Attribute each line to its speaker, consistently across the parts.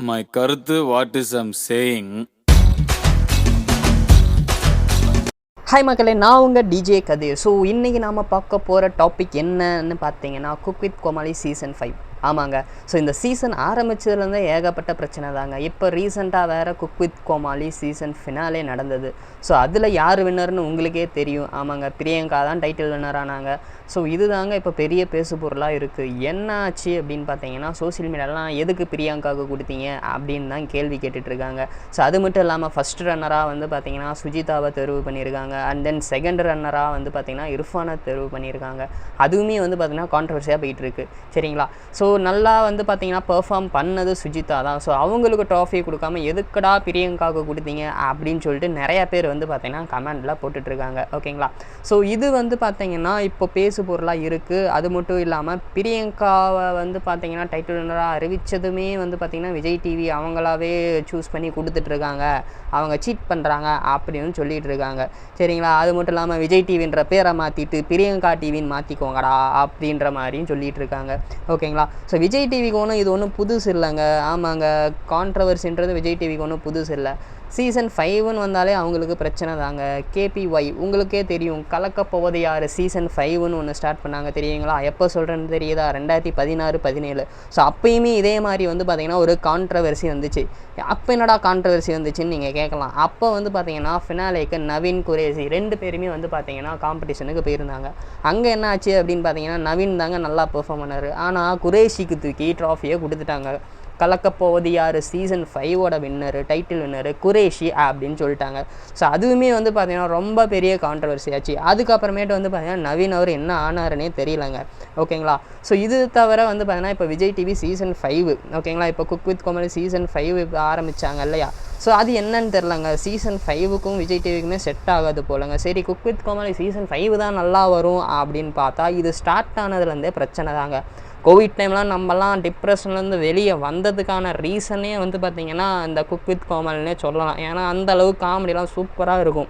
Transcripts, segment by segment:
Speaker 1: My கருத்து what is I'm saying.
Speaker 2: Hi மக்களே, நான் உங்கள் டிஜே கதிர். ஸோ இன்றைக்கி நாம் பார்க்க போகிற டாபிக் என்னன்னு பார்த்தீங்கன்னா குக் வித் கோமாளி சீசன் 5. ஆமாங்க. ஸோ இந்த சீசன் ஆரம்பித்ததுலேருந்தே ஏகப்பட்ட பிரச்சனை தாங்க. இப்போ ரீசெண்டாக வேறு cook with Comali season finale நடந்தது. ஸோ அதில் யார் வின்னர்னு உங்களுக்கே தெரியும். ஆமாங்க, பிரியங்கா தான் டைட்டில் வின்னர் ஆனாங்க. ஸோ இது தாங்க இப்போ பெரிய பேசு பொருளாக இருக்குது. என்ன ஆச்சு அப்படின்னு பார்த்தீங்கன்னா, சோசியல் மீடியாலாம் எதுக்கு பிரியங்காவுக்கு கொடுத்தீங்க அப்படின்னு தான் கேள்வி கேட்டுட்ருக்காங்க. ஸோ அது மட்டும் இல்லாமல் ஃபஸ்ட் ரன்னராக வந்து பார்த்திங்கன்னா சுஜிதாவை தேர்வு பண்ணியிருக்காங்க. அண்ட் தென் செகண்ட் ரன்னராக வந்து பார்த்திங்கன்னா இர்ஃபானை தேர்வு பண்ணியிருக்காங்க. அதுவுமே வந்து பார்த்திங்கன்னா கான்ட்ரவர்சியாக போயிட்டுருக்கு. சரிங்களா? ஸோ நல்லா வந்து பார்த்திங்கன்னா பெர்ஃபார்ம் பண்ணது சுஜிதா தான். ஸோ அவங்களுக்கு ட்ராஃபி கொடுக்காம எதுக்கடா பிரியங்காவுக்கு கொடுத்தீங்க அப்படின்னு சொல்லிட்டு நிறைய பேர் வந்து பார்த்திங்கன்னா கமெண்டில் போட்டுட்ருக்காங்க. ஓகேங்களா? ஸோ இது வந்து பார்த்திங்கன்னா இப்போ பேசு பொருளாக இருக்குது. அது மட்டும் இல்லாமல் பிரியங்காவை வந்து பார்த்திங்கன்னா டைட்டில் வின்னராக அறிவித்ததுமே வந்து பார்த்திங்கன்னா விஜய் டிவி அவங்களாவே சூஸ் பண்ணி கொடுத்துட்ருக்காங்க, அவங்க சீட் பண்ணுறாங்க அப்படின்னு சொல்லிகிட்டு இருக்காங்க. சரிங்களா? அது மட்டும் இல்லாமல் விஜய் டிவின்ற பேரை மாற்றிட்டு பிரியங்கா டிவின்னு மாற்றிக்கோங்கடா அப்படின்ற மாதிரியும் சொல்லிகிட்டு இருக்காங்க. ஓகேங்களா? ஸோ விஜய் டிவிக்கு ஒன்றும் இது ஒன்றும் புதுசு இல்லைங்க. ஆமாங்க, கான்ட்ரவர்சின்றது விஜய் டிவிக்கு ஒன்றும் புதுசு இல்லை. சீசன் 5ன்னு வந்தாலே அவங்களுக்கு பிரச்சனை தாங்க. கேபிஒய் உங்களுக்கே தெரியும், கலக்க போவது யார் சீசன் 5ன்னு ஒன்று ஸ்டார்ட் பண்ணாங்க தெரியுங்களா? எப்போ சொல்கிறேன்னு தெரியுதா? 2016-17. ஸோ அப்பயுமே இதே மாதிரி வந்து பார்த்திங்கன்னா ஒரு கான்ட்ரவர்சி வந்துச்சு. அப்போ என்னடா கான்ட்ரவர்சி வந்துச்சுன்னு நீங்கள் கேட்கலாம். அப்போ வந்து பார்த்திங்கன்னா ஃபினாலேக்கு நவீன் குரேஷி 2 பேருமே வந்து பார்த்திங்கன்னா காம்படிஷனுக்கு போயிருந்தாங்க. அங்கே என்ன ஆச்சு அப்படின்னு பார்த்தீங்கன்னா நவீன் தாங்க நல்லா பெர்ஃபார்ம் பண்ணார். ஆனால் குரேஷிக்கு தூக்கி ட்ராஃபியை கொடுத்துட்டாங்க. கலக்கப்போவது யார் சீசன் 5ஓட வின்னரு, டைட்டில் வின்னரு குரேஷி அப்படின்னு சொல்லிட்டாங்க. ஸோ அதுவுமே வந்து பார்த்திங்கன்னா ரொம்ப பெரிய கான்ட்ரவர்சி ஆச்சு. அதுக்கப்புறமேட்டு வந்து பார்த்திங்கன்னா நவீன் அவர் என்ன ஆனாருன்னே தெரியலங்க. ஓகேங்களா? ஸோ இது தவிர வந்து பார்த்திங்கன்னா இப்போ விஜய் டிவி சீசன் 5, ஓகேங்களா, இப்போ குக் வித் கோமாளி சீசன் 5 இப்போ ஆரம்பித்தாங்க இல்லையா? ஸோ அது என்னன்னு தெரிலங்க. சீசன் 5க்கும் விஜய் டிவிக்குமே செட் ஆகாது போலங்க. சரி, குக் வித் கோமாளி சீசன் 5 தான் நல்லா வரும் அப்படின்னு பார்த்தா இது ஸ்டார்ட் ஆனதுலேருந்தே பிரச்சனை தாங்க. கோவிட் டைம்லாம் நம்மலாம் டிப்ரெஷன்லேருந்து வெளியே வந்ததுக்கான ரீசனே வந்து பார்த்திங்கன்னா இந்த குக் வித் கோமாளினே சொல்லலாம். ஏன்னா அந்தளவுக்கு காமெடிலாம் சூப்பராக இருக்கும்.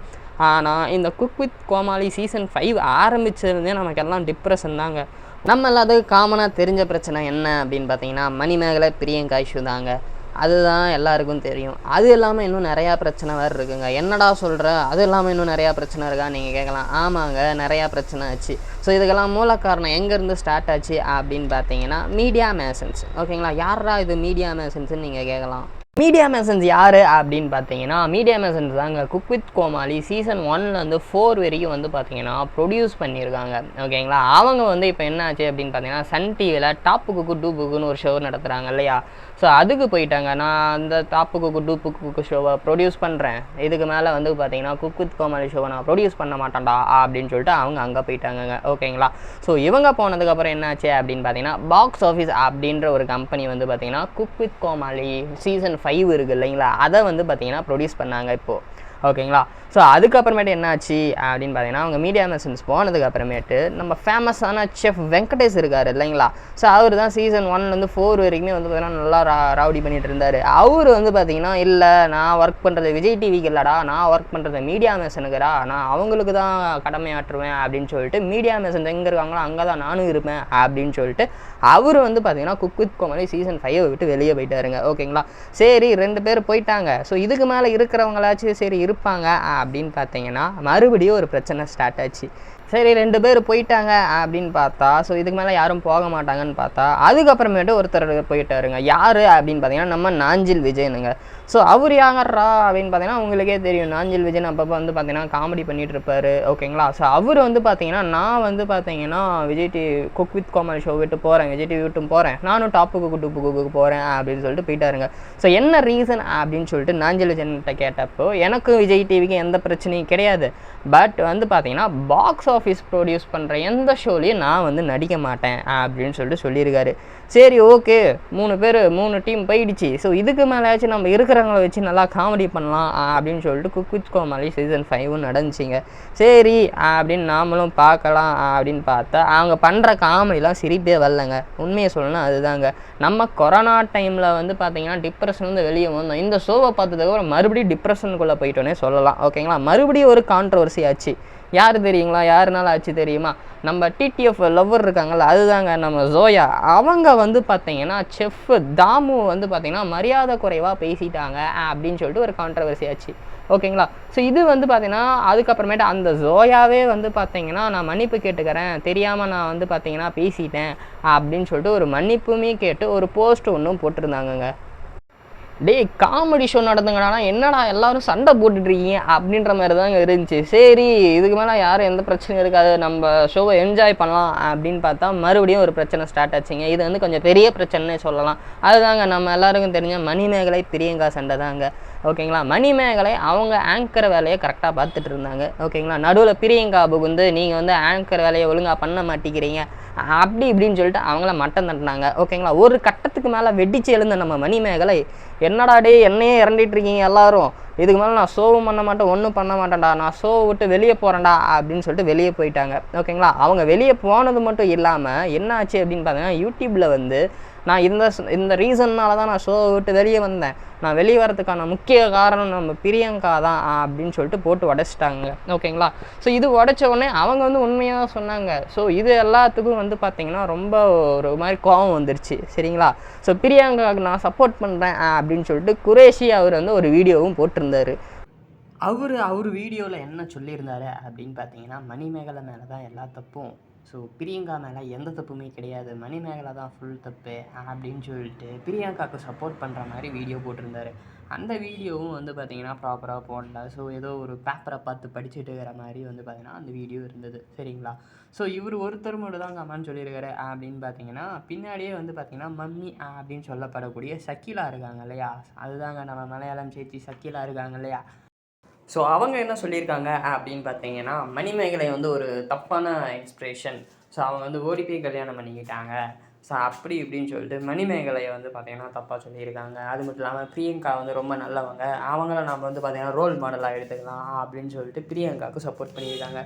Speaker 2: ஆனால் இந்த குக் வித் கோமாளி சீசன் 5 ஆரம்பித்ததுலேருந்தே நமக்கெல்லாம் டிப்ரெஷன் தாங்க. நம்ம எல்லாத்துக்கும் காமனாக தெரிஞ்ச பிரச்சனை என்ன அப்படின்னு பார்த்தீங்கன்னா மணிமேகலை பிரியங்கா இஷ்யூ தாங்க. அதுதான் எல்லாருக்கும் தெரியும். அது இல்லாமல் இன்னும் நிறையா பிரச்சனை வேறு இருக்குங்க. என்னடா சொல்கிற, அது இல்லாமல் இன்னும் நிறையா பிரச்சனை இருக்கா நீங்கள் கேட்கலாம். ஆமாங்க, நிறையா பிரச்சனை ஆச்சு. ஸோ இதுக்கெல்லாம் மூல காரணம் எங்கேருந்து ஸ்டார்ட் ஆச்சு அப்படின்னு பார்த்தீங்கன்னா மீடியா மேசன்ஸ். ஓகேங்களா? யாரா இது மீடியா மேசன்ஸ்ன்னு நீங்கள் கேட்கலாம். மீடியா மேசன்ஸ் யார் அப்படின்னு பார்த்தீங்கன்னா மீடியா மேசன்ஸ் தாங்க குக் வித் கோமாளி சீசன் 1லேருந்து 4 வரைக்கும் வந்து பார்த்திங்கன்னா ப்ரொடியூஸ் பண்ணியிருக்காங்க. ஓகேங்களா? அவங்க வந்து இப்போ என்ன ஆச்சு அப்படின்னு பார்த்தீங்கன்னா சன் டிவியில் டாப்பு குக்கு டூ புக்குன்னு ஒரு ஷோ நடத்துகிறாங்க இல்லையா? ஸோ அதுக்கு போயிட்டாங்க. நான் அந்த டாப்பு குக்கு டூ புக்கு ஷோவை ப்ரொடியூஸ் பண்ணுறேன், இதுக்கு மேலே வந்து பார்த்திங்கன்னா குக் வித் கோமாளி ஷோவை நான் ப்ரொடியூஸ் பண்ண மாட்டேன்டா அப்படின்னு சொல்லிட்டு அவங்க அங்கே போயிட்டாங்க. ஓகேங்களா? ஸோ இவங்க போனதுக்கப்புறம் என்ன ஆச்சு அப்படின்னு பார்த்தீங்கன்னா பாக்ஸ் ஆஃபீஸ் அப்படின்ற ஒரு கம்பெனி வந்து பார்த்திங்கன்னா குக் வித் கோமாளி சீசன் 5 இருக்குது இல்லைங்களா, அதை வந்து பார்த்திங்கன்னா ப்ரொடியூஸ் பண்ணாங்க இப்போது. ஓகேங்களா? ஸோ அதுக்கப்புறமேட்டு என்னாச்சு அப்படின்னு பார்த்தீங்கன்னா அவங்க மீடியா மெசன்ஸ் போனதுக்கு அப்புறமேட்டு நம்ம ஃபேமஸான செஃப் வெங்கடேஷ் இருக்கார் இல்லைங்களா? ஸோ அவர் தான் சீசன் 1லேருந்து 4 வரைக்குமே வந்து பார்த்திங்கன்னா நல்லா ரவுடி பண்ணிகிட்டு இருந்தார். அவர் வந்து பார்த்திங்கன்னா இல்லை, நான் ஒர்க் பண்ணுறது விஜய் டிவிக்கு இல்லைடா, நான் ஒர்க் பண்ணுறது மீடியா மெசனுக்குடா, நான் அவங்களுக்கு தான் கடமையாற்றுவேன் அப்படின்னு சொல்லிட்டு மீடியா மெசன்ஸ் எங்கே இருக்காங்களோ அங்கே தான் நானும் இருப்பேன் அப்படின்னு சொல்லிட்டு அவர் வந்து பார்த்திங்கன்னா குக் வித் கோமாளி சீசன் 5 விட்டு வெளியே போயிட்டாருங்க. ஓகேங்களா? சரி, 2 பேர் போயிட்டாங்க. ஸோ இதுக்கு மேலே இருக்கிறவங்களாச்சும் சரி இருப்பாங்க அப்படின்னு பார்த்தீங்கன்னா மறுபடியும் ஒரு பிரச்சனை ஸ்டார்ட் ஆச்சு. சரி, 2 பேர் போயிட்டாங்க அப்படின்னு பார்த்தா ஸோ இதுக்கு மேலே யாரும் போக மாட்டாங்கன்னு பார்த்தா அதுக்கப்புறமேட்டு ஒருத்தர் போயிட்டாருங்க. யார் அப்படின்னு பார்த்தீங்கன்னா நம்ம நாஞ்சில் விஜயனுங்க. ஸோ அவர் யாரா அப்படின்னு பார்த்தீங்கன்னா உங்களுக்கே தெரியும், நாஞ்சில் விஜயன் அப்பப்போ வந்து பார்த்தீங்கன்னா காமெடி பண்ணிகிட்டு இருப்பார். ஓகேங்களா? ஸோ அவர் வந்து பார்த்தீங்கன்னா நான் வந்து பார்த்தீங்கன்னா Vijay TV cook with Comali show விட்டு போகிறேன், விஜய் டிவி விட்டு போகிறேன், நானும் டாப்புக்கு குக்கு போகிறேன் அப்படின்னு சொல்லிட்டு போயிட்டாருங்க. ஸோ என்ன ரீசன் அப்படின்னு சொல்லிட்டு நாஞ்சில் விஜயன்கிட்ட கேட்டப்போ எனக்கு விஜய் டிவிக்கு எந்த பிரச்சனையும் கிடையாது, பட் வந்து பார்த்தீங்கன்னா பாக்ஸ் ஆஃபீஸ் ப்ரொடியூஸ் பண்ணுற எந்த ஷோலையும் நான் வந்து நடிக்க மாட்டேன் அப்படின்னு சொல்லிட்டு சொல்லியிருக்காரு. சரி, ஓகே, 3 டீம் போயிடுச்சு. ஸோ இதுக்கு மேலேயாச்சும் நம்ம இருக்கிறவங்கள வச்சு நல்லா காமெடி பண்ணலாம் அப்படின்னு சொல்லிட்டு குக் வித் கோமாளி சீசன் 5 நடந்துச்சிங்க. சரி அப்படின்னு நாமளும் பார்க்கலாம் அப்படின்னு பார்த்தா அவங்க பண்ணுற காமெடிலாம் சிரிப்பே வரலங்க. உண்மையை சொல்லணும்னா அதுதாங்க. நம்ம கொரோனா டைமில் வந்து பார்த்திங்கன்னா டிப்ரெஷன்லேருந்து வெளியே வந்தோம். இந்த ஷோவை பார்த்ததுக்கப்புறம் மறுபடியும் டிப்ரெஷனுக்குள்ளே போயிட்டோன்னே சொல்லலாம். ஓகேங்களா? மறுபடியும் ஒரு கான்ட்ரவர்சி ஆச்சு. யார் தெரியுங்களா? யாருனால ஆச்சு தெரியுமா? நம்ம டிடிஎஃப் லவ்வர் இருக்காங்கல்ல, அதுதாங்க நம்ம ஜோயா. அவங்க வந்து பார்த்தீங்கன்னா செஃப் தாமு வந்து பார்த்தீங்கன்னா மரியாதை குறைவாக பேசிட்டாங்க அப்படின்னு சொல்லிட்டு ஒரு கான்ட்ரவர்சி ஆச்சு. ஓகேங்களா? ஸோ இது வந்து பார்த்தீங்கன்னா அதுக்கப்புறமேட்டு அந்த ஜோயாவே வந்து பார்த்தீங்கன்னா நான் மன்னிப்பு கேட்டுக்கிறேன், தெரியாமல் நான் வந்து பார்த்தீங்கன்னா பேசிட்டேன் அப்படின்னு சொல்லிட்டு ஒரு மன்னிப்புமே கேட்டு ஒரு போஸ்ட் ஒன்றும் போட்டிருந்தாங்கங்க. டேய் காமெடி ஷோ நடந்துங்கடானா என்னடா எல்லாரும் சண்டை போட்டுட்ருக்கீங்க அப்படின்ற மாதிரி தாங்க இருந்துச்சு. சரி இதுக்கு மேலே யாரும் எந்த பிரச்சனையும் இருக்காது, நம்ம ஷோவை என்ஜாய் பண்ணலாம் அப்படின்னு பார்த்தா மறுபடியும் ஒரு பிரச்சனை ஸ்டார்ட் ஆச்சுங்க. இது வந்து கொஞ்சம் பெரிய பிரச்சனைனே சொல்லலாம். அதுதாங்க நம்ம எல்லாருக்கும் தெரிஞ்ச மணிமேகலை பிரியங்கா சண்டை தாங்க. ஓகேங்களா? மணிமேகலை அவங்க ஆங்கர் வேலையை கரெக்டாக பார்த்துட்டு இருந்தாங்க. ஓகேங்களா? நடுவில் பிரியங்கா புகுந்து நீங்கள் வந்து ஆங்கர் வேலையை ஒழுங்காக பண்ண மாட்டேங்கிறீங்க அப்படி இப்படின்னு சொல்லிட்டு அவங்கள மட்டம் தட்டினாங்க. ஓகேங்களா? ஒரு கட்டத்துக்கு மேலே வெடிச்சு எழுந்த நம்ம மணிமேகலை என்னடா டே என்னையே இறண்டிட்டு இருக்கீங்க எல்லாரும், இதுக்கு மேலே நான் ஷோவும் பண்ண மாட்டேன், ஒன்றும் பண்ண மாட்டேன்டா, நான் ஷோவை விட்டு வெளியே போகிறேன்டா அப்படின்னு சொல்லிட்டு வெளியே போயிட்டாங்க. ஓகேங்களா? அவங்க வெளியே போனது மட்டும் இல்லாமல் என்ன ஆச்சு அப்படின்னு பார்த்தீங்கன்னா யூடியூப்பில் வந்து நான் இந்த ரீசன்னால தான் நான் ஷோவை விட்டு வெளியே வந்தேன், நான் வெளியே வரதுக்கான முக்கிய காரணம் நம்ம பிரியங்கா தான் அப்படின்னு சொல்லிட்டு போட்டு உடச்சிட்டாங்க. ஓகேங்களா? ஸோ இது உடச்ச உடனே அவங்க வந்து உண்மையாக சொன்னாங்க. ஸோ இது எல்லாத்துக்கும் வந்து பார்த்திங்கன்னா ரொம்ப ஒரு மாதிரி கோபம் வந்துருச்சு. சரிங்களா? ஸோ பிரியங்காவுக்கு நான் சப்போர்ட் பண்ணுறேன் அப்படின்னு சொல்லிட்டு குரேஷி அவர் வந்து ஒரு வீடியோவும் போட்டிருந்தார். அவர் வீடியோவில் என்ன சொல்லியிருந்தாரு அப்படின்னு பார்த்தீங்கன்னா மணிமேகலை மேலே தான் எல்லா தப்பும், ஸோ பிரியங்கா மேலே எந்த தப்புமே கிடையாது, மணிமேகலை தான் ஃபுல் தப்பு அப்படின்னு சொல்லிட்டு பிரியங்காவுக்கு சப்போர்ட் பண்ணுற மாதிரி வீடியோ போட்டிருந்தாரு. அந்த வீடியோவும் வந்து பார்த்திங்கன்னா ப்ராப்பராக போடல. ஸோ ஏதோ ஒரு பேப்பரை பார்த்து படிச்சுட்டு இருக்கிற மாதிரி வந்து பார்த்திங்கன்னா அந்த வீடியோ இருந்தது. சரிங்களா? ஸோ இவர் ஒருத்தர் மட்டும் தான் கமெண்ட் சொல்லியிருக்காரு அப்படின்னு பார்த்தீங்கன்னா பின்னாடியே வந்து பார்த்திங்கன்னா மம்மி அப்படின்னு சொல்லப்படக்கூடிய சக்கீலா இருக்காங்க இல்லையா, அதுதாங்க நம்ம மலையாளம் சேச்சி சக்கீலா இருக்காங்க இல்லையா. ஸோ அவங்க என்ன சொல்லியிருக்காங்க அப்படின்னு பார்த்தீங்கன்னா மணிமேகலை வந்து ஒரு தப்பான இன்ஸ்பிரேஷன், ஸோ அவங்க வந்து ஓடி போய் கல்யாணம் பண்ணிக்கிட்டாங்க, ஸோ அப்படி இப்படின்னு சொல்லிட்டு மணிமேகலையை வந்து பார்த்திங்கன்னா தப்பாக சொல்லியிருக்காங்க. அது மட்டும் இல்லாமல் பிரியங்கா வந்து ரொம்ப நல்லவங்க, அவங்கள நம்ம வந்து பார்த்திங்கன்னா ரோல் மாடலாக எடுத்துக்கலாம் அப்படின்னு சொல்லிட்டு பிரியங்காவுக்கு சப்போர்ட் பண்ணியிருக்காங்க.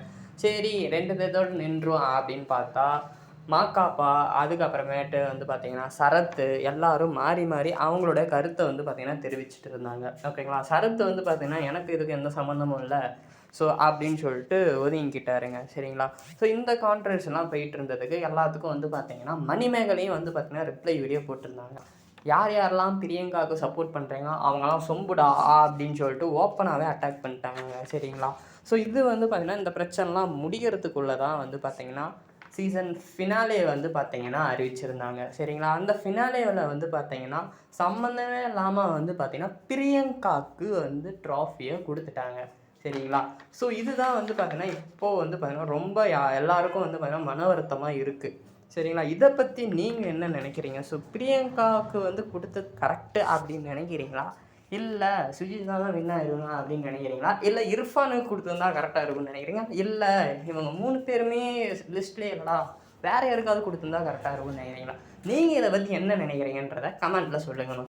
Speaker 2: சரி 2 பேர்த்தோடு நின்றும் அப்படின்னு பார்த்தா மாக்காப்பா அதுக்கப்புறமேட்டு வந்து பார்த்திங்கன்னா சரத்து எல்லாரும் மாறி மாறி அவங்களோட கருத்தை வந்து பார்த்திங்கன்னா தெரிவிச்சுட்டு இருந்தாங்க. ஓகேங்களா? சரத்து வந்து பார்த்திங்கன்னா எனக்கு இதுக்கு எந்த சம்மந்தமும் இல்லை ஸோ அப்படின்னு சொல்லிட்டு ஒதுங்கிக்கிட்டாருங்க. சரிங்களா? ஸோ இந்த கான்ட்ரவர்சிலாம் போயிட்டு இருந்ததுக்கு எல்லாத்துக்கும் வந்து பார்த்திங்கன்னா மணிமேகலையும் வந்து பார்த்திங்கன்னா ரிப்ளை வீடியோ போட்டிருந்தாங்க. யார் யாரெல்லாம் பிரியங்காவுக்கு சப்போர்ட் பண்ணுறீங்க அவங்களாம் சொம்புடா அப்படின்னு சொல்லிட்டு ஓப்பனாகவே அட்டாக் பண்ணிட்டாங்க. சரிங்களா? ஸோ இது வந்து பார்த்திங்கன்னா இந்த பிரச்சனைலாம் முடிகிறதுக்குள்ளே தான் வந்து பார்த்திங்கன்னா சீசன் ஃபினாலே வந்து பார்த்திங்கன்னா அறிவிச்சிருந்தாங்க. சரிங்களா? அந்த ஃபினாலேவில் வந்து பார்த்திங்கன்னா சம்மந்தமே இல்லாமல் வந்து பார்த்திங்கன்னா பிரியங்காவுக்கு வந்து ட்ராஃபியை கொடுத்துட்டாங்க. சரிங்களா? ஸோ இதுதான் வந்து பார்த்திங்கன்னா இப்போது வந்து பார்த்திங்கன்னா ரொம்ப எல்லாருக்கும் வந்து பார்த்திங்கன்னா மன வருத்தமாக இருக்குது. சரிங்களா? இதை பற்றி நீங்கள் என்ன நினைக்கிறீங்க? ஸோ பிரியங்காவுக்கு வந்து கொடுத்தது கரெக்டு அப்படின்னு நினைக்கிறீங்களா, இல்லை சுஜிதா தான் வின் ஆயிடுவாங்க அப்படின்னு நினைக்கிறீங்களா, இல்லை இர்ஃபானுக்கு கொடுத்துருந்தா கரெக்டாக இருக்கும்னு நினைக்கிறீங்க, இல்லை இவங்க 3 பேருமே லிஸ்ட்லேயே இல்லைடா வேறு யாருக்காவது கொடுத்துருந்தா கரெக்டாக இருக்கும்னு நினைக்கிறீங்களா? நீங்கள் இதை பற்றி என்ன நினைக்கிறீங்கன்றதை கமெண்ட்டில் சொல்லுங்கணும்.